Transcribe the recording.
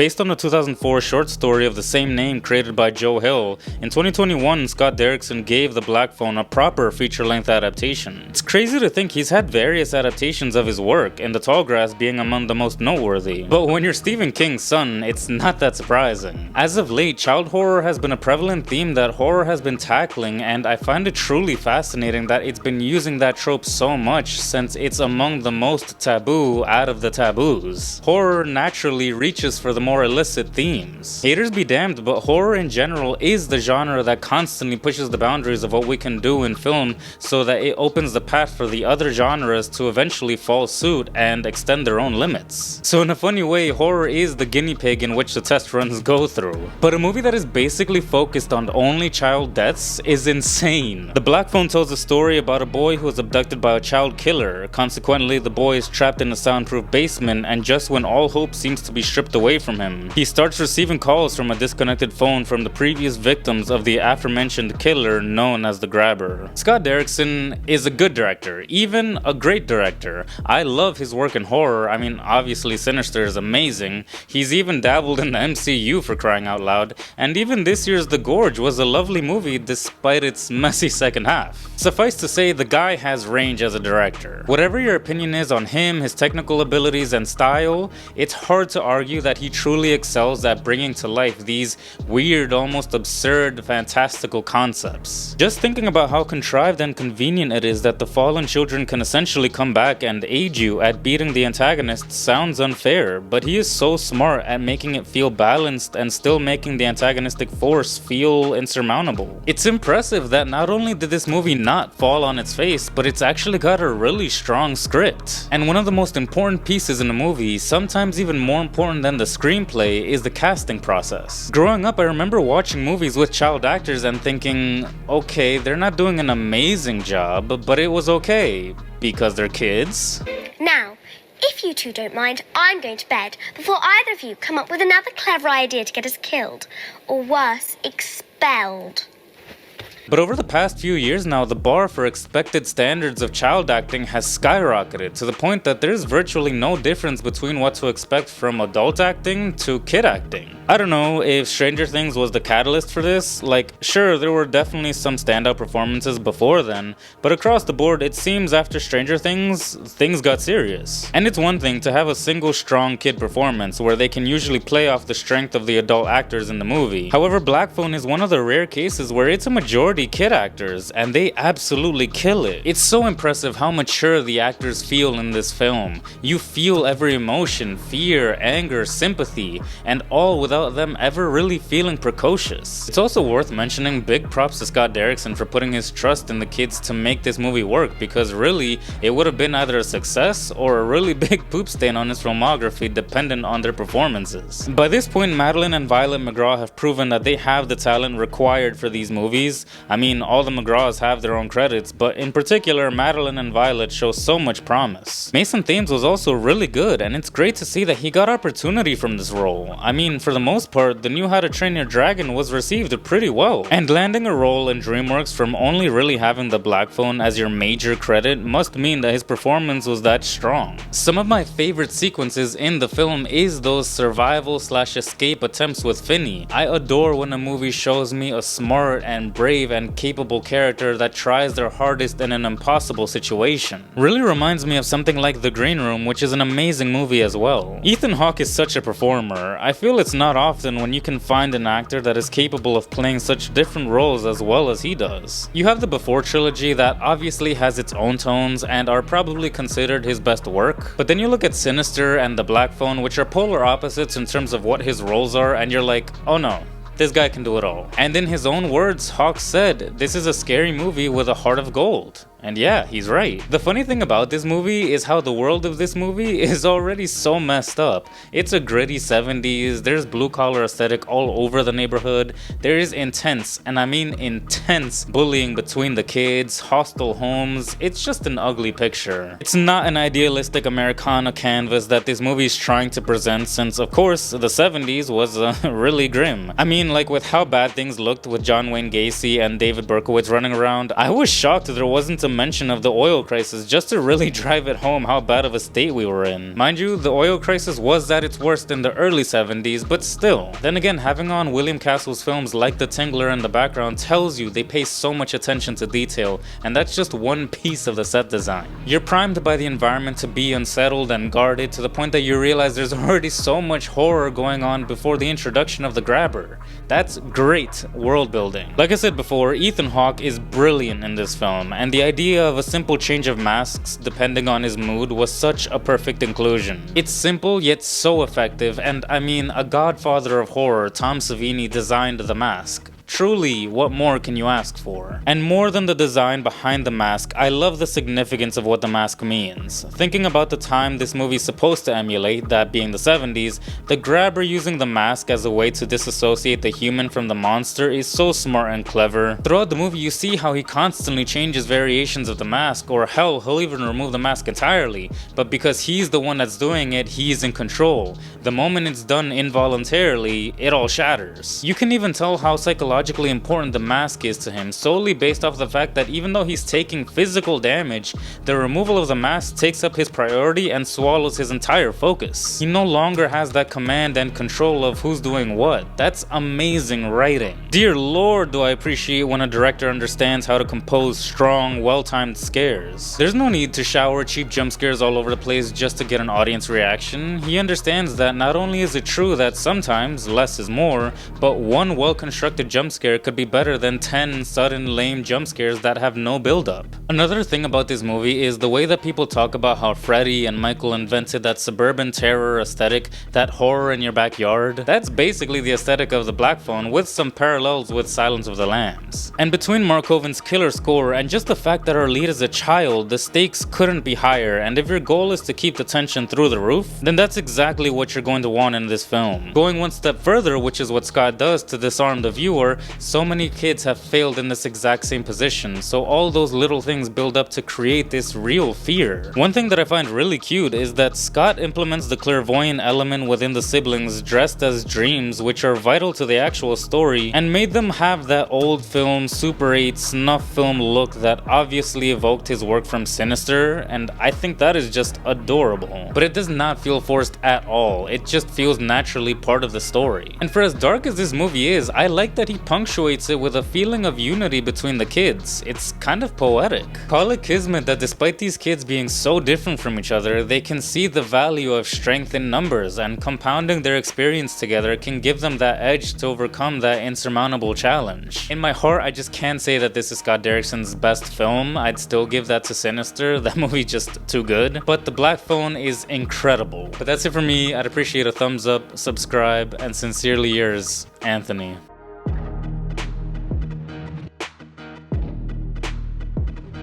Based on a 2004 short story of the same name created by Joe Hill, in 2021 Scott Derrickson gave The Black Phone a proper feature-length adaptation. It's crazy to think he's had various adaptations of his work, and The Tallgrass being among the most noteworthy. But when you're Stephen King's son, it's not that surprising. As of late, child horror has been a prevalent theme that horror has been tackling, and I find it truly fascinating that it's been using that trope so much since it's among the most taboo out of the taboos. Horror naturally reaches for the more illicit themes. Haters be damned, but horror in general is the genre that constantly pushes the boundaries of what we can do in film so that it opens the path for the other genres to eventually follow suit and extend their own limits. So in a funny way, horror is the guinea pig in which the test runs go through. But a movie that is basically focused on only child deaths is insane. The Black Phone tells a story about a boy who was abducted by a child killer. Consequently, the boy is trapped in a soundproof basement, and just when all hope seems to be stripped away from him, he starts receiving calls from a disconnected phone from the previous victims of the aforementioned killer known as the Grabber. Scott Derrickson is a good director, even a great director. I love his work in horror. I mean, obviously Sinister is amazing. He's even dabbled in the MCU for crying out loud, and even this year's The Gorge was a lovely movie despite its messy second half. Suffice to say, the guy has range as a director. Whatever your opinion is on him, his technical abilities and style, it's hard to argue that he truly excels at bringing to life these weird, almost absurd, fantastical concepts. Just thinking about how contrived and convenient it is that the fallen children can essentially come back and aid you at beating the antagonist sounds unfair, but he is so smart at making it feel balanced and still making the antagonistic force feel insurmountable. It's impressive that not only did this movie not fall on its face, but it's actually got a really strong script. And one of the most important pieces in a movie, sometimes even more important than the screenplay, is the casting process. Growing up, I remember watching movies with child actors and thinking, okay, they're not doing an amazing job, but it was okay, because they're kids. Now, if you two don't mind, I'm going to bed before either of you come up with another clever idea to get us killed, or worse, expelled. But over the past few years now, the bar for expected standards of child acting has skyrocketed to the point that there's virtually no difference between what to expect from adult acting to kid acting. I don't know if Stranger Things was the catalyst for this. Like, sure, there were definitely some standout performances before then, but across the board, it seems after Stranger Things, things got serious. And it's one thing to have a single strong kid performance where they can usually play off the strength of the adult actors in the movie. However, Black Phone is one of the rare cases where it's a majority kid actors, and they absolutely kill it. It's so impressive how mature the actors feel in this film. You feel every emotion, fear, anger, sympathy, and all without them ever really feeling precocious. It's also worth mentioning big props to Scott Derrickson for putting his trust in the kids to make this movie work, because really, it would have been either a success or a really big poop stain on his filmography dependent on their performances. By this point, Madeline and Violet McGraw have proven that they have the talent required for these movies. I mean, all the McGraws have their own credits, but in particular, Madeline and Violet show so much promise. Mason Thames was also really good, and it's great to see that he got opportunity from this role. I mean, for the most part, the new How to Train Your Dragon was received pretty well, and landing a role in DreamWorks from only really having The Black Phone as your major credit must mean that his performance was that strong. Some of my favorite sequences in the film is those survival/escape attempts with Finney. I adore when a movie shows me a smart and brave and capable character that tries their hardest in an impossible situation. Really reminds me of something like The Green Room, which is an amazing movie as well. Ethan Hawke is such a performer. I feel it's not often when you can find an actor that is capable of playing such different roles as well as he does. You have the Before trilogy that obviously has its own tones and are probably considered his best work, but then you look at Sinister and The Black Phone, which are polar opposites in terms of what his roles are, and you're like, oh no, this guy can do it all. And in his own words, Hawke said, this is a scary movie with a heart of gold. And yeah, he's right. The funny thing about this movie is how the world of this movie is already so messed up. It's a gritty 70s, there's blue collar aesthetic all over the neighborhood, there is intense, and I mean intense, bullying between the kids, hostile homes. It's just an ugly picture. It's not an idealistic Americana canvas that this movie is trying to present, since of course the 70s was really grim. I mean, like with how bad things looked with John Wayne Gacy and David Berkowitz running around, I was shocked there wasn't a mention of the oil crisis just to really drive it home how bad of a state we were in. Mind you, the oil crisis was at its worst in the early 70s, but still. Then again, having on William Castle's films like The Tingler in the background tells you they pay so much attention to detail, and that's just one piece of the set design. You're primed by the environment to be unsettled and guarded to the point that you realize there's already so much horror going on before the introduction of the grabber. That's great world building. Like I said before, Ethan Hawke is brilliant in this film, and the idea of a simple change of masks depending on his mood was such a perfect inclusion. It's simple yet so effective, and I mean, a godfather of horror, Tom Savini, designed the mask. Truly, what more can you ask for? And more than the design behind the mask, I love the significance of what the mask means. Thinking about the time this movie's supposed to emulate, that being the 70s, the grabber using the mask as a way to disassociate the human from the monster is so smart and clever. Throughout the movie, you see how he constantly changes variations of the mask, or hell, he'll even remove the mask entirely. But because he's the one that's doing it, he's in control. The moment it's done involuntarily, it all shatters. You can even tell how psychologically important the mask is to him solely based off the fact that even though he's taking physical damage, the removal of the mask takes up his priority and swallows his entire focus. He no longer has that command and control of who's doing what. That's amazing writing. Dear Lord, do I appreciate when a director understands how to compose strong, well-timed scares. There's no need to shower cheap jump scares all over the place just to get an audience reaction. He understands that not only is it true that sometimes less is more, but one well-constructed jump scare could be better than 10 sudden lame jump scares that have no build-up. Another thing about this movie is the way that people talk about how Freddy and Michael invented that suburban terror aesthetic, that horror in your backyard. That's basically the aesthetic of The Black Phone, with some parallels with Silence of the Lambs. And between Mark Hoven's killer score and just the fact that our lead is a child, the stakes couldn't be higher, and if your goal is to keep the tension through the roof, then that's exactly what you're going to want in this film. Going one step further, which is what Scott does to disarm the viewer, so many kids have failed in this exact same position, so all those little things build up to create this real fear. One thing that I find really cute is that Scott implements the clairvoyant element within the siblings dressed as dreams, which are vital to the actual story, and made them have that old film Super 8 snuff film look that obviously evoked his work from Sinister, and I think that is just adorable. But it does not feel forced at all, it just feels naturally part of the story. And for as dark as this movie is, I like that he punctuates it with a feeling of unity between the kids. It's kind of poetic. Call it kismet that despite these kids being so different from each other, they can see the value of strength in numbers, and compounding their experience together can give them that edge to overcome that insurmountable challenge. In my heart, I just can't say that this is Scott Derrickson's best film. I'd still give that to Sinister. That movie just too good. But The Black Phone is incredible. But that's it for me. I'd appreciate a thumbs up, subscribe, and sincerely yours, Anthony.